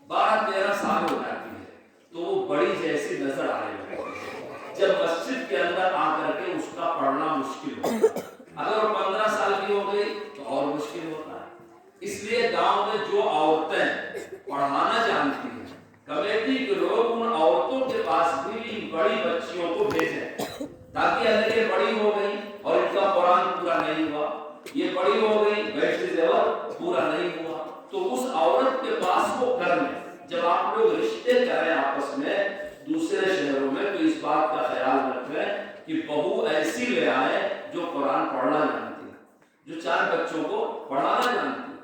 12-13 سال ہو جاتی ہے تو وہ بڑی جیسی نظر آنے لگتی ہے۔ جب مسجد کے اندر آ کر کے اس کا پڑھنا مشکل ہوتا ہے، اگر وہ 15 سال کی ہو گئی تو اور مشکل ہوتا ہے۔ اس لیے گاؤں میں جو عورتیں پڑھانا جانتی ہیں، کمیٹی کے لوگ ان عورتوں کے پاس بھی ان بڑی بچیوں کو بھیجیں، تاکہ اگر یہ بڑی ہو گئی اور ان کا قرآن پورا نہیں ہوا، یہ بڑی ہو گئی بیٹھ زیور پورا نہیں ہوا، تو اس عورت کے پاس وہ کر لیں۔ جب آپ لوگ رشتے کریں آپس میں دوسرے شہروں میں تو اس بات کا خیال رکھیں کہ بہو ایسی لے آئے جو قرآن پڑھنا جانتی ہے، جو 4 بچوں کو پڑھانا جانتی ہے.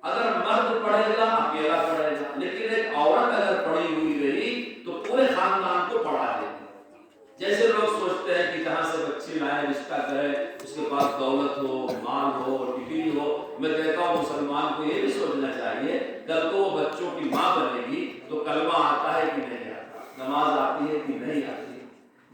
اگر مرد پڑھے گا اکیلا پڑھے گا، لیکن ایک عورت اگر پڑھی ہوئی رہی تو پورے خاندان کو پڑھا دے گی. جیسے لوگ سوچتے ہیں کہ جہاں سے بچی لائیں رشتہ کرے اس کے پاس دولت ہو، مال ہو، ڈگری ہو. میں کہتا ہوں مسلمان کو یہ بھی سوچنا چاہیے کل کو وہ بچوں کی ماں بنے گی تو کلمہ آتا ہے کہ نہیں آتا، نماز آتی ہے کہ نہیں آتی.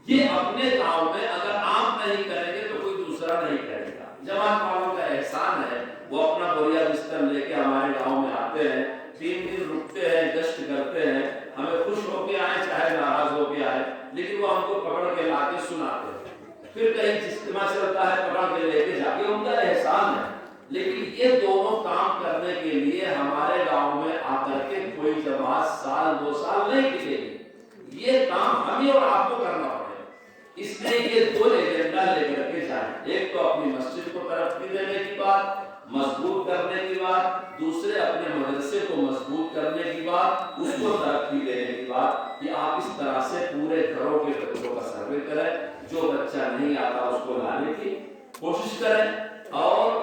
یہ اپنے گاؤں میں اگر آپ نہیں کریں گے تو کوئی دوسرا نہیں کرے گا. جماعت والوں کا احسان ہے، وہ اپنا بوریا بستر لے کے ہمارے گاؤں میں آتے ہیں، 3 دن رکتے ہیں، گشت کرتے ہیں، ہمیں خوش ہو کے آئے چاہے ناراض ہو کے آئے، لیکن وہ ہم کو پکڑ کے لا کے سناتے ہیں. پھر کہیں اجتماع چلتا ہے پکڑ کے لے کے جا کے، ان کا احسان ہے. لیکن یہ دونوں کام کرنے کے لیے ہمارے گاؤں میں آ کر کے کوئی جماعت سال 2 سال نہیں ٹکے گی. یہ کام ہمیں اور آپ کو کرنا پڑے. اس لیے یہ 2 ایجنڈا لے کر کے جائیں. ایک تو اپنی مسجد کو ترقی دینے کی بات، مضبوط کرنے کی بات، دوسرے اپنے مدرسے کو مضبوط کرنے کی بات، اس کو ترقی دینے کی بات. کہ آپ اس طرح سے پورے گھروں کے بچوں کا سروے کریں، جو بچہ نہیں آتا اس کو لانے کی کوشش کریں. اور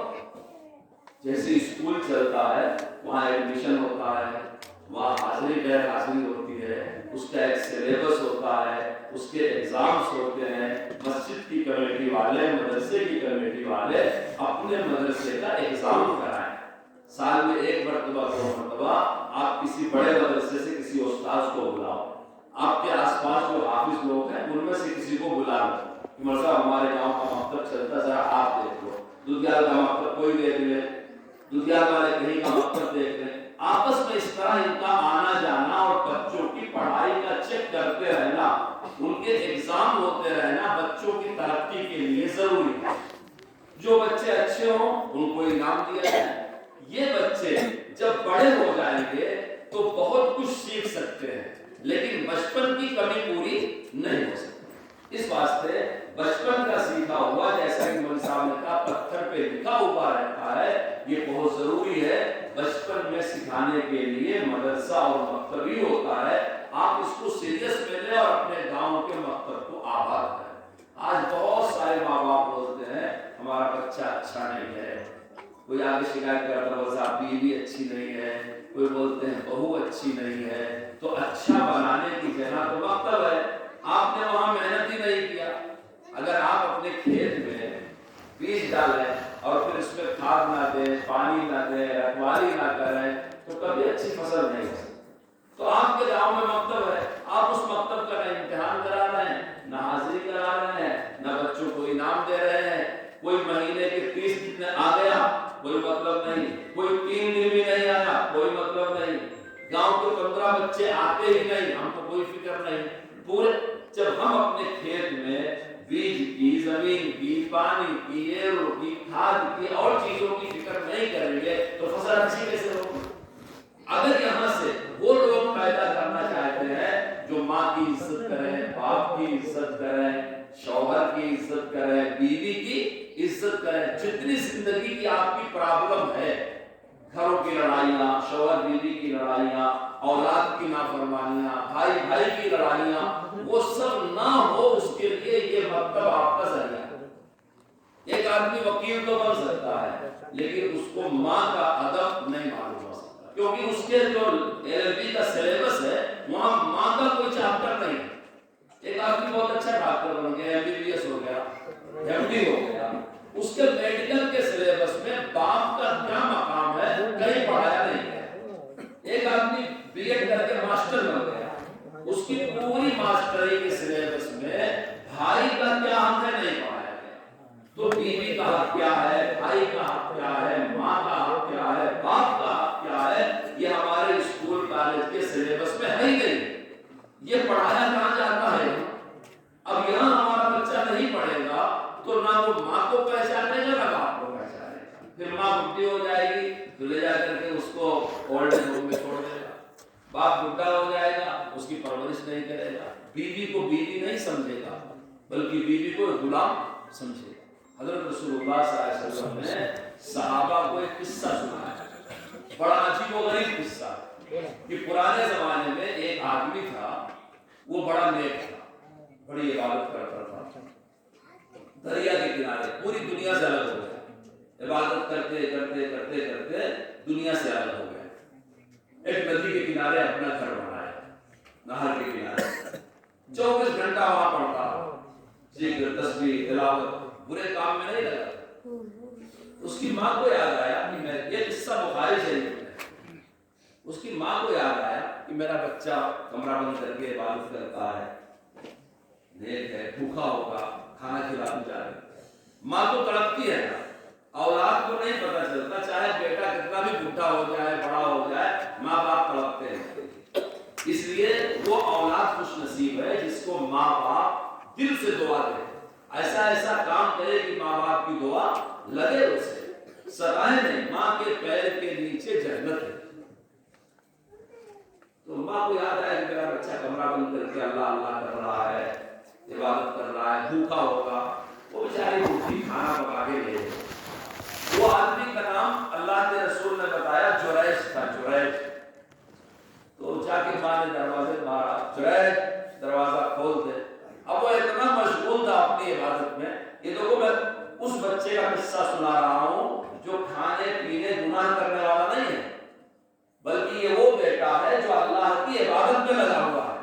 جیسے اسکول چلتا ہے وہاں ایڈمیشن ہوتا ہے، وہاں حاضری غیر حاضری ہوتی ہے، اس کا ایک سلیبس ہوتا ہے، اس کے ایگزامز ہوتے ہیں. مسجد کی کمیٹی والے، مدرسے کی کمیٹی والے اپنے مدرسے کا ایگزام کرائیں. سال میں 1 مرتبہ 2 مرتبہ آپ کسی بڑے مدرسے سے کسی استاذ کو بلاؤ. آپ کے آس پاس جو حافظ لوگ ہیں ان میں سے کسی کو بلا لو کہ مرزا ہمارے گاؤں کا مکتب چلتا، ذرا آپ دیکھ لو. دودھیال کا مکتب کوئی دیکھ لے، دودھیال والے کہیں کا مکتب دیکھ لیں. آپس میں اس طرح ان کا آنا جانا اور بچوں کی پڑھائی کا چیک کرتے رہنا، ان کے ایگزام ہوتے رہنا بچوں کی ترقی کے لیے ضروری ہے. جو بچے اچھے ہوں ان کو انعام دیا جائے. یہ بچے جب بڑے ہو جائیں گے تو بہت کچھ سیکھ سکتے ہیں، لیکن بچپن کی کمی پوری نہیں ہو سکتی. اس واسطے بچپن کا سیکھا ہوا، جیسا کہ مولوی صاحب نے کہا، پتھر پہ لکھا ہوا رہتا ہے. یہ بہت ضروری ہے بچپن میں سکھانے کے لیے. مدرسہ اور مکتب ہی ہوتا ہے. آپ اس کو سیریس میں لیں اور اپنے گاؤں کے مکتب کو آباد کریں. آج بہت سارے ماں باپ بولتے ہیں ہمارا بچہ اچھا نہیں ہے. کوئی آگے شکایت کرتا ہے صاحب بیوی اچھی نہیں ہے، کوئی بولتے ہیں بہو اچھی نہیں ہے. تو اچھا بنانے کی جگہ تو مکتب ہے. آپ نے وہاں محنت ہی نہیں کیا. اگر آپ اپنے کھیت میں بیج ڈالیں اور پھر اس میں کھاد نہ دیں، پانی نہ دیں، رکھوالی نہ کریں تو کبھی اچھی فصل نہیں ہو سکتی. تو آپ کے گاؤں میں مکتب ہے، آپ اس مکتب کا نہ امتحان کرا رہے ہیں، نہ حاضری کرا رہے ہیں، نہ بچوں کو انعام دے رہے ہیں. کوئی مہینے کے 30 دن آ گیا کوئی مطلب نہیں، کوئی 3 دن بھی نہیں آیا کوئی مطلب نہیں. گاؤں کے 15 بچے آتے ہی نہیں، ہم کو کوئی فکر نہیں. پورے جب ہم اپنے کھیت میں بیج کی، زمین کی، پانی کی، ایرو کی، کھاد کی اور چیزوں کی فکر نہیں کریں گے تو فصل اچھی کیسے ہوگی؟ اگر یہاں سے وہ لوگ پیدا کرنا چاہتے ہیں جو ماں کی عزت کریں، باپ کی عزت کریں، شوہر کی عزت کریں، بیوی کی عزت کریں. جتنی زندگی کی آپ کی پرابلم ہے، گھروں کی لڑائیاں، شوہر بیوی کی لڑائیاں، اولاد کی نافرمانیاں، بھائی بھائی کی لڑائیاں، وہ سب نہ ہو اس کے لیے یہ مکتب آپ کا ذریعہ ہے. ایک آدمی وکیل تو بن سکتا ہے لیکن اس کو ماں کا ادب نہیں معلوم ہو سکتا، کیونکہ اس کے جو LLB کا سلیبس ہے وہاں ماں کا کوئی چیپٹر نہیں ہے. ایک آدمی بہت اچھا ڈاکٹر بن گیا، MBBS ہو گیا، MD ہو گیا، اس کے میڈیکل کے سلیبس میں باپ کا کیا مقام ہے کہیں پڑھایا نہیں ہے. ایک آدمی B.Ed کر کے ماسٹر بن گیا، اس کی پوری ماسٹری کے سلیبس میں بھائی کا کیا حق ہے نہیں پڑھایا گیا. تو بیوی کا حق کیا ہے، بھائی کا حق کیا ہے، ماں کا حق کیا ہے، باپ کا حق کیا ہے، یہ ہمارے اسکول کالج کے سلیبس میں ہے ہی نہیں. یہ پڑھایا کہاں جاتا ہے؟ اب یہاں ہمارا بچہ نہیں پڑھے گا تو نہ وہ ماں کو پہچانے گا نہ باپ کو پہچانے گا. پھر ماں بڈھی ہو جائے گی تو لے جا کر کے اس کو اولڈ ایج ہوم میں چھوڑ دے گا. باپ بڈھا ہو جائے گا، اس کی پرورش نہیں کرے گا. بیوی کو بیوی نہیں سمجھے گا بلکہ بیوی کو غلام سمجھے گا. حضرت رسول اللہ صلی اللہ علیہ وسلم نے صحابہ کو ایک قصہ سنایا، بڑا عجیب و غریب قصہ. کہ پرانے زمانے میں ایک آدمی تھا، وہ بڑا نیک تھا، بڑی عبادت کرتا تھا. دریا کے کنارے، پوری دنیا سے الگ ہو گیا. عبادت کرتے کرتے کرتے کرتے دنیا سے الگ ہو گئے. ایک ندی کے کنارے اپنا گھر بنایا, نہر کے کنارے 24 گھنٹہ وہاں پڑھتا, ذکر تسبیح تلاوت, برے کام میں نہیں لگا. اس کی ماں کو یاد آیا کہ میں, یہ قصہ بخاری شریف میں, اس کی ماں کو یاد آیا کہ میرا بچہ کمرہ بند کر کے عبادت کرتا ہے, نیک ہے, بھوکا ہوگا, کھانا کھلانے جا رہے. ماں تو تڑپتی ہے نا, اولاد کو نہیں پتہ چلتا, چاہے بیٹا کتنا بھی بوڑھا ہو جائے, بڑا ہو جائے, ماں باپ تڑپتے ہیں. اس لیے وہ اولاد خوش نصیب ہے جس کو ماں باپ دل سے دعا دے, ایسا ایسا کام کرے کہ ماں باپ کی دعا لگے اسے. سرائے نہیں, ماں کے پیر کے نیچے جنت ہے. تو ماں کو یاد ہے کہ میرا بچہ کمرہ بند کر کے اللہ اللہ کر رہا ہے, عبادت کر رہا ہے, بھوکا ہوگا. وہ بیچاری بھوکی کھانا پکا کے لے. وہ آدمی کا نام اللہ کے رسول نے بتایا جریج تھا, جریج. تو جا کے ماں نے دروازے مارا, جریج دروازہ کھول دے. اب وہ اتنا مشغول تھا اپنی عبادت میں. یہ دیکھو میں اس بچے کا قصہ سنا رہا ہوں جو کھانے پینے گناہ کرنے والا نہیں ہے, بلکہ یہ وہ بیٹا ہے جو اللہ کی عبادت میں لگا ہوا ہے.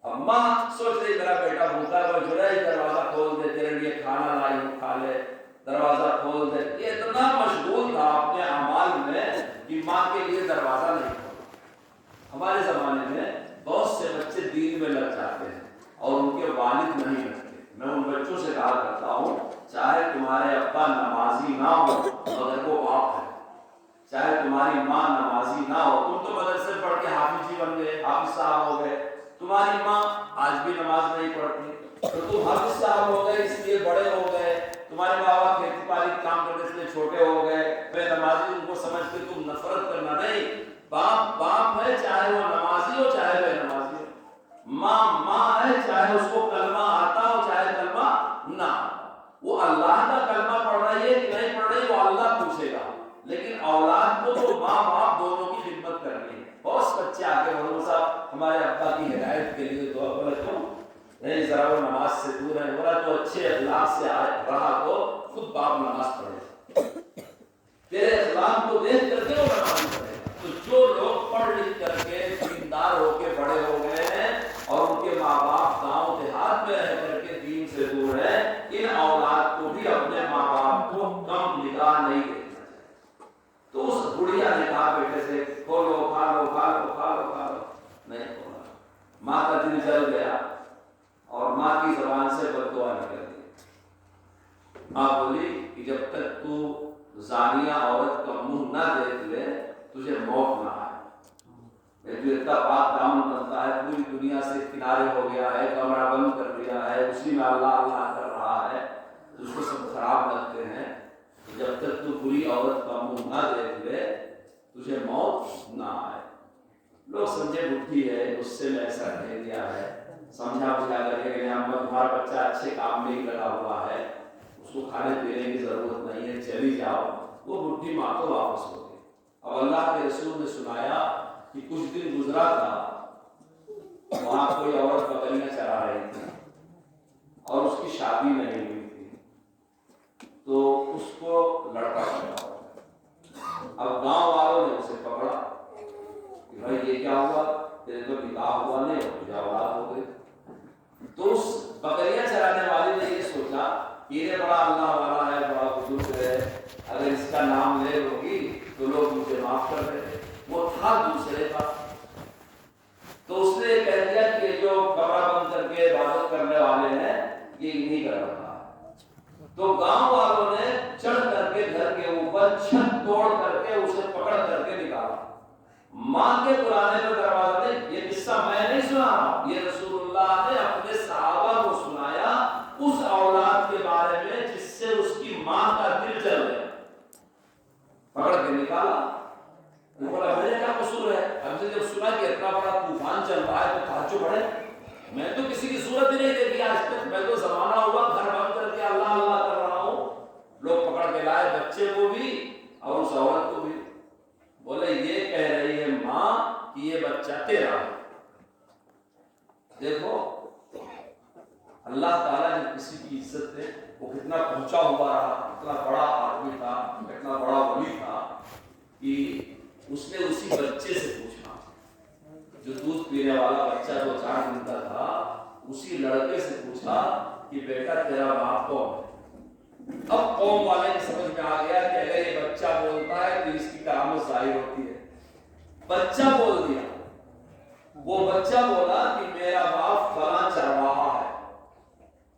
اب ماں سوچ رہی میرا بیٹا بھوکا ہے, وہ جریج دروازہ کھول دے, تیرے لیے کھانا لائی ہوں, کھا لے, دروازہ کھول دے. یہ اتنا مشغول تھا اپنے اعمال میں کہ ماں کے لیے دروازہ نہیں کھولا. ہمارے زمانے میں بہت سے بچے دین میں لگ جاتے ہیں اور ان کے والد نہیں لگتے. میں ان بچوں سے کہا کرتا ہوں, چاہے تمہارے ابا نمازی نہ ہو مگر وہ باپ ہے, چاہے تمہاری ماں نمازی نہ ہو, تم تو مدرسے پڑھ کے حافظ جی بن گئے, حافظ صاحب ہو گئے, تمہاری ماں آج بھی نماز نہیں پڑھتی تو تم حافظ صاحب ہو گئے اس لیے بڑے ہو گئے, تمہارے بابا کھیتی باڑی کام کرنے سے چھوٹے ہو گئے, بے نمازی ان کو سمجھ کے تم نفرت کرنا نہیں. باپ باپ ہے, چاہے وہ نمازی ہو چاہے بے نمازی ہو. ماں ماں ہے, چاہے اس کو کلمہ آتا ہو چاہے کلمہ نہ آتا. وہ اللہ کا کلمہ پڑھ رہی ہے کہ نہیں پڑھ رہی وہ اللہ پوچھے گا, لیکن اولاد کو تو ماں باپ دونوں کی خدمت کرنی ہے. بہت بچے آ کے بولو صاحب ہمارے ابا کی ہدایت کے لیے دعا کرو. کیوں نہیں, ذرا وہ نماز سے دور ہے. بولا تو اچھے اخلاق سے رہا تو خود باپ نماز پڑھے, تیرے اخلاق کو دیکھ کر کے وہ نماز پڑھے. تو جو لوگ پڑھ لکھ کر کے دیندار ہو کے بڑے ہو گئے ہیں اور ان کے ماں باپ گاؤں دیہات میں رہ کر کے دین سے دور ہے, ان اولاد کو بھی اپنے ماں باپ کو کم نگاہ نہیں دیکھنا چاہیے. تو اس بڑھیا نے کہا بیٹے سے کھولو, کھا لو, کھا لو, کھا لو, کھا لو, نہیں کھولا. ماں کا دل جل گیا اور ماں کی زبان سے بد دعا نکل گئی. ماں بولی کہ جب تک تو زانیہ عورت کا منہ نہ دیکھ لے تجھے موت نہ آئے. جو اتنا پاک دامن بنتا ہے, پوری دنیا سے کنارے ہو گیا ہے, کمرہ بند کر دیا ہے, اسی میں اللہ اللہ کر رہا ہے, اس کو سب خراب لگتے ہیں. جب تک تو بری عورت کا منہ نہ دیکھ لے تجھے موت نہ آئے. لوگ سمجھے بڈھی ہے, اس سے میں ایسا کہہ دیا ہے, سمجھا بجھا کر کے تمہارا بچہ اچھے کام میں ہی لگا ہوا ہے, اس کو کھانے پینے کی ضرورت نہیں ہے, چلی جاؤ. وہ بڈھی ماں کو واپس ہو گئی. اب اللہ کے رسول نے سنایا کہ کچھ دن گزرا تھا, وہاں کوئی عورت بکریاں چرا رہی تھی اور اس کی شادی نہیں ہوئی تھی, تو اس کو لڑکا پیدا ہوا. اب گاؤں والوں نے اسے پکڑا کہ بھائی یہ کیا ہوا, تیرے تو نکاح ہوا نہیں اور تجھے اولاد ہو گئی. تو اس بکریاں چرانے والی نے یہ سوچا یہ بڑا اللہ والا ہے, بڑا بزرگ ہے, اگر اس کا نام لے لوگی تو لوگ مجھے معاف کر دیں. وہ تھا دوسرے کا, تو اس نے کہہ دیا کہ جو کمرہ بند کر کے عبادت کرنے والے ہیں یہ انہی کا رہا ہے. تو گاؤں والوں نے چڑھ کر کے گھر کے اوپر چھت توڑ کر کے اسے پکڑ کر کے نکالا. ماں کے بلانے کا دروازہ نہیں. یہ قصہ میں نہیں سنا رہا, یہ رسول اللہ نے اپنے صحابہ کو سنایا اس اولاد کے بارے میں جس سے اس کی ماں کا دل جل گیا. پکڑ کے نکالا. بولا میرے کیا قصور ہے؟ اب سے جب سنا کہ اتنا بڑا طوفان چل رہا ہے تو تعجب بڑھے. میں تو کسی کی صورت ہی نہیں دیکھی آج تک, میں تو زمانہ ہوا گھر بند کر کے اللہ اللہ کر رہا ہوں. لوگ پکڑ کے لائے, بچے کو بھی اور اس عورت کو بھی. بولے یہ کہہ رہی ہے ماں کہ یہ بچہ تیرا ہے. جب کسی کی عزت دیں، وہ کتنا پہنچا ہوا رہا، کتنا بڑا آدمی تھا، کتنا بڑا ولی تھا، کہ اس نے اسی بچے سے پوچھا، جو دودھ پینے والا بچہ جو 4 دن کا تھا، اسی لڑکے سے پوچھا کہ بیٹا تیرا باپ کون ہے؟ اب قوم والے کی سمجھ میں آ گیا کہ اگر یہ بچہ بولتا ہے تو اس کی کرامت ظاہر ہوتی ہے۔ بچہ بول دیا، وہ بچہ بولا کہ میرا باپ فلاں چرواہا ہے۔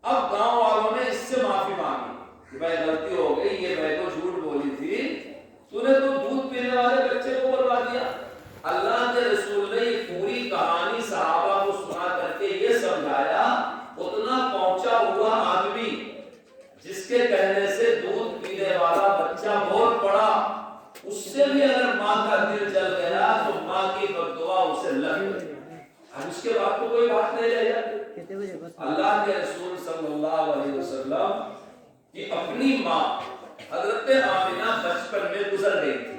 اب گاؤں والوں نے اس سے معافی مانگی کہ بھائی غلطی ہو گئی، یہ میں تو جھوٹ بولی تھی، تو نے تو دودھ پینے والے بچے کو بلوا دیا۔ اللہ کے رسول نے یہ پوری کہانی صحابہ کو سنا کر کے یہ سمجھایا، اتنا پہنچا ہوا آدمی جس کے کہنے سے دودھ پینے والا بچہ بول پڑا، اس سے بھی اگر ماں کا دل جل گیا تو ماں کی بددعا اسے لگ گئی۔ اب اس کے بعد تو کوئی بات نہیں رہ جاتی۔ اللہ کے رسول صلی اللہ علیہ وسلم کی اپنی ماں حضرت آمینہ بچپن میں گزر گئی تھی،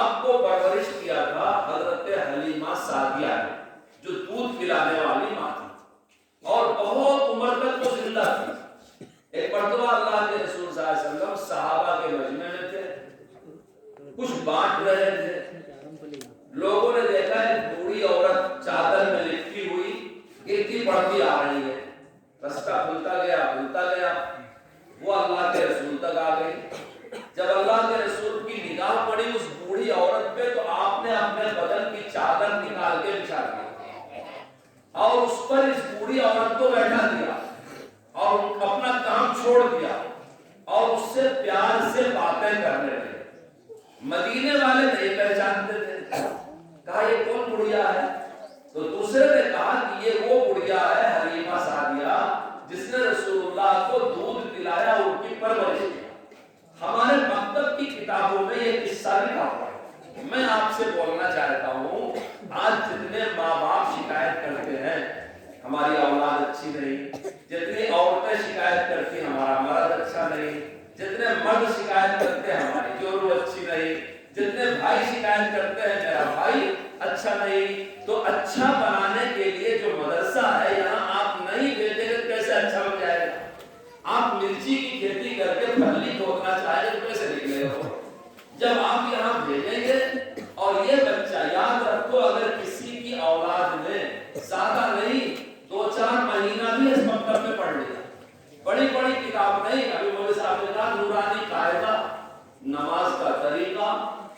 آپ کو پرورش کیا تھا حضرت حلیمہ سعدیہ نے، جو دودھ پلانے والی ماں تھی، اور بہت عمر تک وہ زندہ تھی۔ ایک مرتبہ اللہ کے رسول صلی اللہ علیہ وسلم صحابہ کے مجمع میں تھے، کچھ بانٹ رہے تھے، لوگوں نے دیکھا ایک بوڑھی عورت چادر میں لپٹی ہوئی گرتی پڑتی آ رہی ہے، رستہ کھلتا گیا، وہ اللہ کے رسول تک آ گئی۔ جب اللہ کے رسول کی نگاہ پڑی اس بوڑھی عورت پہ تو آپ نے اپنے بدن کی چادر نکال کے بچھا دی اور اس پر اس بوڑھی عورت کو بیٹھا دیا اور اپنا کام چھوڑ دیا اور اس سے پیار سے باتیں کرنے لگے۔ مدینے والے نہیں پہچانتے تھے، کہا یہ کون بڑھیا ہے؟ تو دوسرے نے کہا کہ یہ وہ بڑھیا ہے حلیمہ سعدیہ جس نے رسول اللہ کو دودھ پلایا، ان کی پرورش کی۔ ہمارے مکتب کی کتابوں میں یہ قصہ لکھا ہوا ہے۔ میں آپ سے بولنا چاہتا ہوں، آج جتنے ماں باپ شکایت کرتے ہیں ہماری اولاد اچھی نہیں، جتنی عورتیں شکایت کرتی ہمارا مرد اچھا نہیں، جتنے مرد شکایت کرتے ہیں ہماری جورو اچھی نہیں، جتنے بھائی شکایت کرتے ہیں میرا بھائی اچھا نہیں، تو اچھا بنانے کے لیے جو مدرسہ ہے یہاں آپ نہیں بھیجیں گے کیسے اچھا بن جائے گا؟ آپ مرچی کی کھیتی کر کے پھلی کھودنا چاہیں تو کیسے نکلے گا؟ جب آپ یہاں بھیجیں گے، اور یہ بچہ یاد رکھو اگر کسی کی اولاد نے زیادہ نہیں 2-4 مہینہ بھی اس مکتب میں پڑھ لیا، بڑی بڑی کتاب نہیں، ابھی مولوی صاحب نے کہا نورانی قاعدہ، نماز کا طریقہ،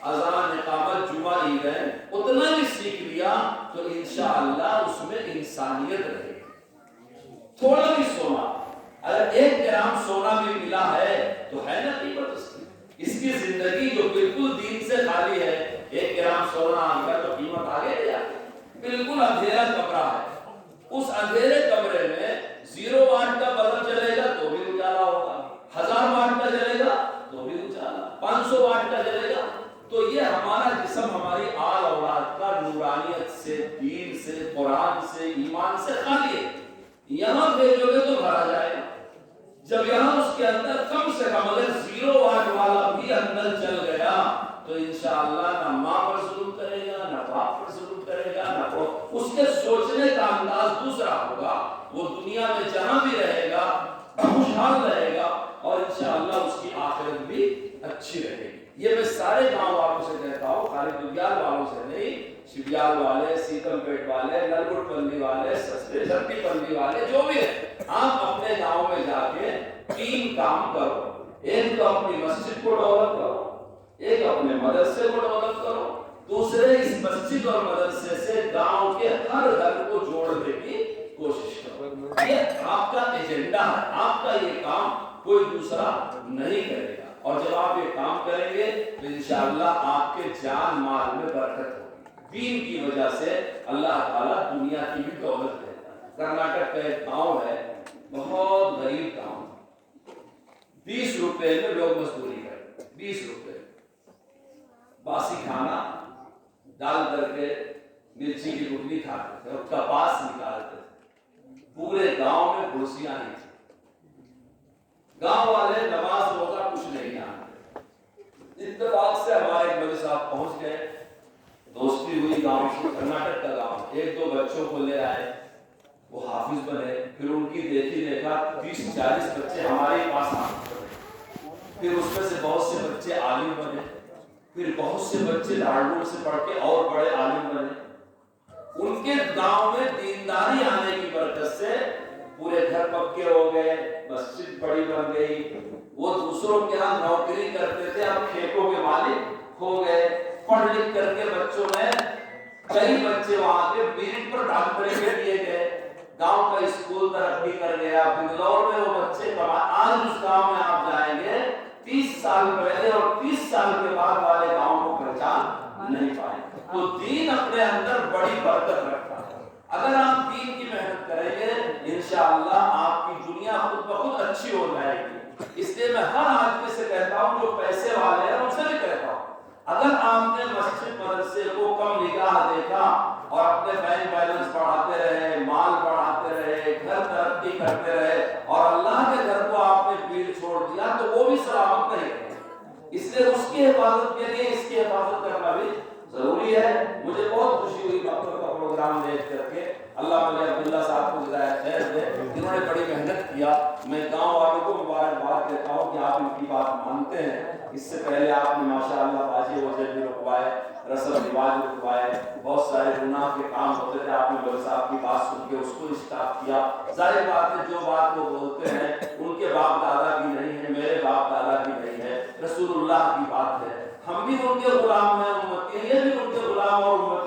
اذان اقامت جمعہ عیدین، اتنا بھی سیکھ لیا تو انشاءاللہ اس میں انسانیت رہے گی۔ تھوڑا بھی سونا، اگر 1 گرام سونا بھی ملا ہے تو ہے نا قیمت اس کی زندگی جو بالکل دین سے خالی ہے۔ 1 گرام سونا آ گیا تو قیمت آگے لے جاتی، بالکل اندھیرا کمرہ ہے، اس اندھیرے کمرے میں 0 واٹ کا بلب جلے گا تو بھی اجالا ہوگا، 1000 واٹ کا جلے گا تو بھی اجالا، 500 واٹ کا جلے گا۔ تو یہ ہمارا جسم ہماری آل اولاد کا نورانیت سے، دین سے، قرآن سے، ایمان سے خالی ہے۔ یہاں بھیجو گے تو بھرا جائے گا۔ جب یہاں اس کے اندر کم سے کم اگر 0 واٹ والا بھی اندر چل گیا تو انشاءاللہ نہ ماں پر ظلم کرے گا، نہ باپ پر ظلم کرے گا، نہ اس کے سوچنے کا انداز دوسرا ہوگا، وہ دنیا میں جہاں بھی رہے گا خوشحال رہے گا اور انشاءاللہ اس کی آخرت بھی اچھی رہے گی۔ یہ میں سارے گاؤں والوں سے کہتا ہوں، خالی دنیال والوں سے نہیں، شبیال والے، سیتم پیٹ والے، نلگڑ پلی والے، سرٹی پلی والے، جو بھی ہے، آپ اپنے گاؤں میں جا کے 3 کام کرو۔ ایک تو اپنی مسجد کو ڈیولپ کرو، ایک اپنے مدرسے کو ڈیولپ کرو، دوسرے اس مسجد اور مدرسے سے گاؤں کے ہر گھر کو جوڑنے کی کوشش کرو۔ یہ آپ کا ایجنڈا ہے، آپ کا یہ کام کوئی دوسرا نہیں کرے گا، اور جب آپ یہ کام کریں گے تو انشاءاللہ آپ کے جان مال میں برکت ہوگی۔ دین کی وجہ سے اللہ تعالیٰ دنیا کی بھی دولت دیتا ہے۔ کرناٹک کا ایک گاؤں ہے، بہت غریب گاؤں، 20 روپے میں لوگ مزدوری کرتے، 20 روپے باسی کھانا ڈال کر کے مرچی کی روٹی کھاتے تھے اور کپاس نکالتے تھے۔ پورے گاؤں میں کرسیاں نہیں تھی، گاؤں والے نماز روزہ کچھ نہیں جانتے۔ اتفاق سے ہمارے ایک مولوی صاحب پہنچ گئے، دوستی ہوئی گاؤں سے، کرناٹک کا گاؤں، 1-2 بچوں کو لے آئے، وہ حافظ بنے، پھر ان کی دیکھا 30-40 بچے ہمارے پاس حافظ بنے، پھر اس میں سے بہت سے بچے عالم بنے، پھر بہت سے بچے دارالعلوم سے پڑھ کے اور بڑے عالم بنے۔ ان کے گاؤں میں دینداری آنے کی برکت سے پورے گھر پکے ہو گئے، مسجد بڑی بن گئی، وہ دوسروں کے ہاں نوکری کرتے تھے، اب کھیتوں کے مالک ہو گئے، پڑھ لکھ کر کے بچوں میں کئی بچے وہاں کے میرٹ پر ڈاکٹری میں دیے گئے، گاؤں کا اسکول ترقی کر گیا، بنگلور میں وہ بچے آج اس گاؤں میں آپ جائیں گے 30 سال پہلے اور 30 سال کے بعد والے گاؤں کو پہچان نہیں پائیں۔ تو دین اپنے اندر بڑی برکت رکھتا ہے، اگر آپ دین کی محنت کریں گے انشاءاللہ آپ کی دنیا خود بخود اچھی ہو جائے گی۔ اس لیے میں ہر آدمی سے کہتا ہوں جو پیسے والے ہیں ان سے بھی کہتا ہوں، اگر آپ نے مسجد مدرسے کو کم نگاہ دیکھا اور اپنے بینک بیلنس بڑھاتے رہے، مال بڑھاتے رہے، گھر ترقی کرتے رہے اور اللہ کے گھر کو آپ نے پیڑ چھوڑ دیا تو وہ بھی سلامت نہیں ہے۔ اس لیے اس کی حفاظت کے لیے اس کی حفاظت کرنا بھی ضروری ہے۔ مجھے بہت خوشی ہوئی ڈاکٹر کا پروگرام دیکھ کر کے، اللہ مجھے عبداللہ صاحب کو ہدایت خیر دے، جنہوں نے بڑی محنت کیا۔ میں گاؤں والوں کو مبارکباد دیتا ہوں کہ آپ ان کی بات مانتے ہیں۔ اس سے پہلے آپ نے ماشاءاللہ باجی وجہ بھی رکھوائے، رسم رواج رکھوائے، بہت سارے گناہ کے کام ہوتے تھے، آپ نے بڑے صاحب کی بات سن کے اس کو اسٹاپ کیا۔ ظاہر بات ہے جو بات وہ بولتے ہیں ان کے باپ دادا کی نہیں ہے، میرے باپ دادا کی نہیں ہے، رسول اللہ کی بات ہے۔ ہم بھی ان کے غلام ہیں، امتی ہیں، یہ بھی ان کے غلام اور امتی